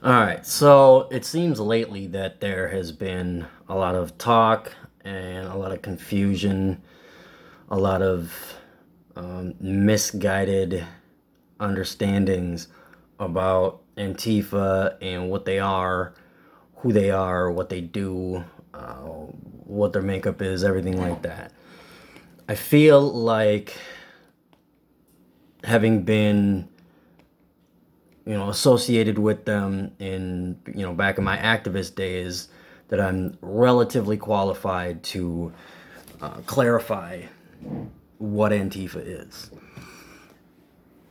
All right, so it seems lately that there has been a lot of talk and a lot of confusion, a lot of misguided understandings about Antifa and what they are, who they are, what they do, what their makeup is, everything like that. I feel like having been associated with them in, back in my activist days, that I'm relatively qualified to clarify what Antifa is.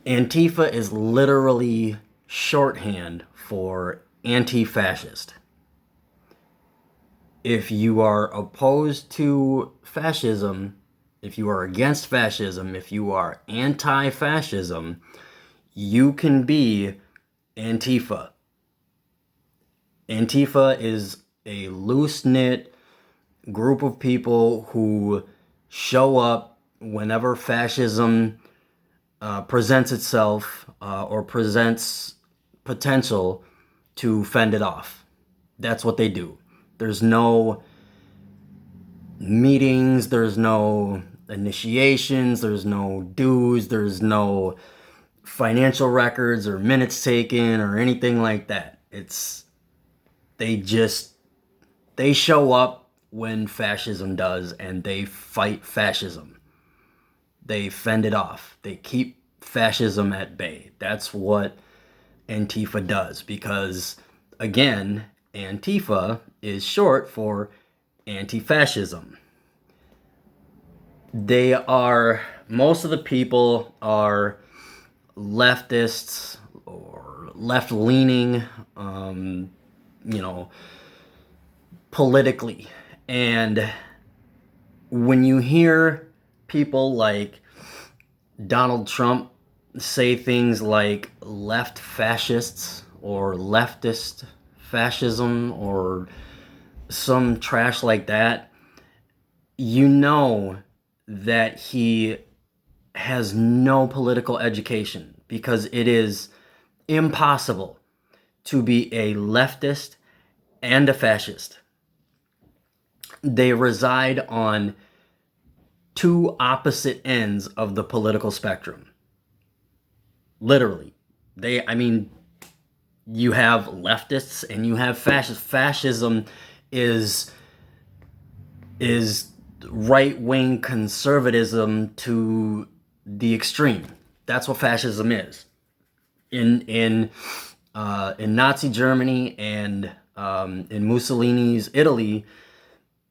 Antifa is literally shorthand for anti-fascist. If you are opposed to fascism, if you are against fascism, if you are anti-fascism, you can be Antifa. Antifa is a loose knit group of people who show up whenever fascism presents itself or presents potential to fend it off. That's what they do. There's no meetings, there's no initiations, there's no dues, there's no financial records or minutes taken or anything like that. They just they show up when fascism does, and they fight fascism. They fend it off. They keep fascism at bay. That's what Antifa does, because again, Antifa is short for anti-fascism. Most of the people are leftists or left-leaning, you know, politically. And when you hear people like Donald Trump say things like left fascists or leftist fascism or some trash like that, you know that he has no political education, because it is impossible to be a leftist and a fascist. They reside on two opposite ends of the political spectrum. Literally. I mean, you have leftists and you have fascists. Fascism is is right-wing conservatism to the extreme. That's what fascism is. In Nazi Germany and in Mussolini's Italy,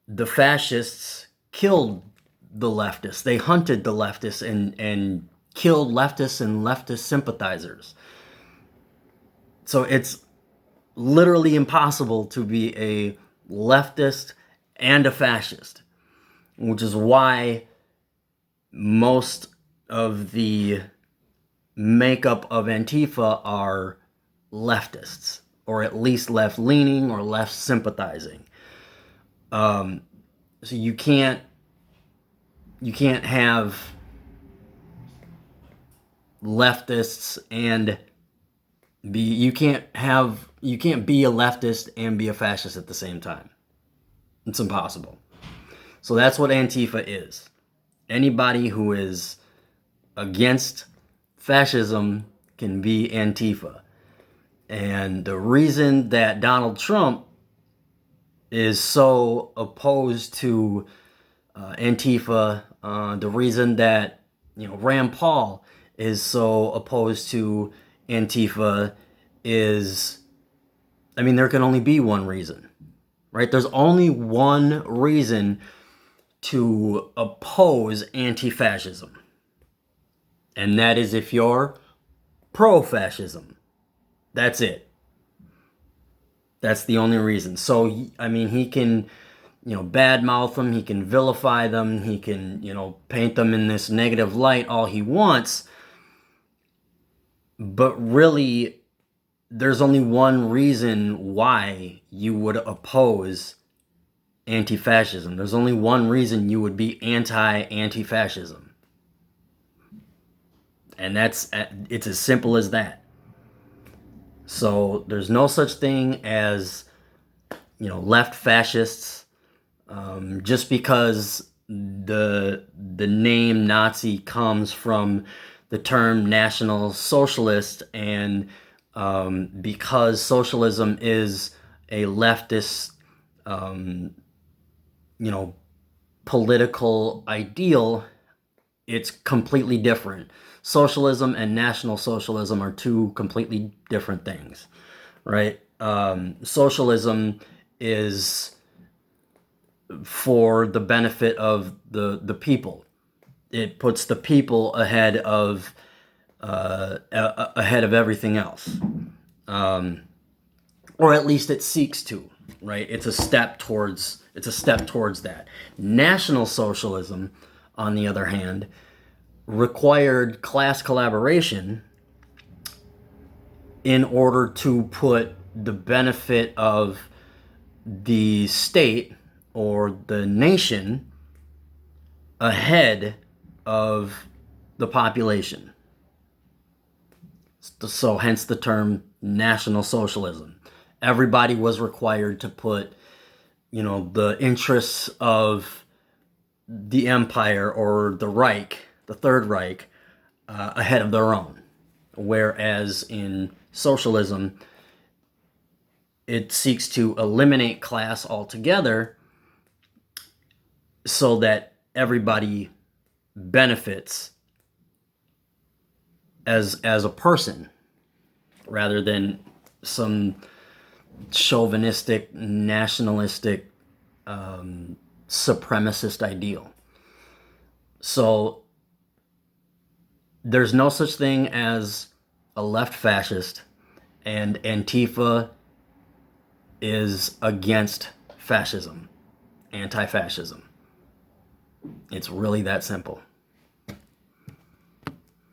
the fascists killed the leftists. They hunted the leftists and killed leftists and leftist sympathizers. So it's literally impossible to be a leftist and a fascist, which is why most of the makeup of Antifa are leftists, or at least left-leaning or left sympathizing. So you can't have leftists and be you can't be a leftist and be a fascist at the same time. It's impossible. So that's what Antifa is. Anybody who is against fascism can be Antifa. And the reason that Donald Trump is so opposed to Antifa, the reason that Rand Paul is so opposed to Antifa is, I mean, there can only be one reason, right? There's only one reason to oppose anti-fascism, and that is if you're pro-fascism. That's it. That's the only reason. So, I mean, he can, badmouth them, he can vilify them, he can, paint them in this negative light all he wants, but really, there's only one reason why you would oppose anti-fascism. There's only one reason you would be anti-fascism. And it's as simple as that. So there's no such thing as, left fascists. Just because the name Nazi comes from the term National Socialist, and because socialism is a leftist, political ideal, it's completely different. Socialism and National Socialism are two completely different things, right? Socialism is for the benefit of the people. It puts the people ahead of everything else, or at least it seeks to. Right? It's a step towards that. National Socialism, on the other hand, required class collaboration in order to put the benefit of the state or the nation ahead of the population. So hence the term National Socialism. Everybody was required to put, the interests of the empire or the Reich, the Third Reich, ahead of their own. Whereas in socialism, it seeks to eliminate class altogether so that everybody benefits as a person, rather than some chauvinistic, nationalistic, supremacist ideal. So there's no such thing as a left fascist, and Antifa is against fascism, anti-fascism. It's really that simple.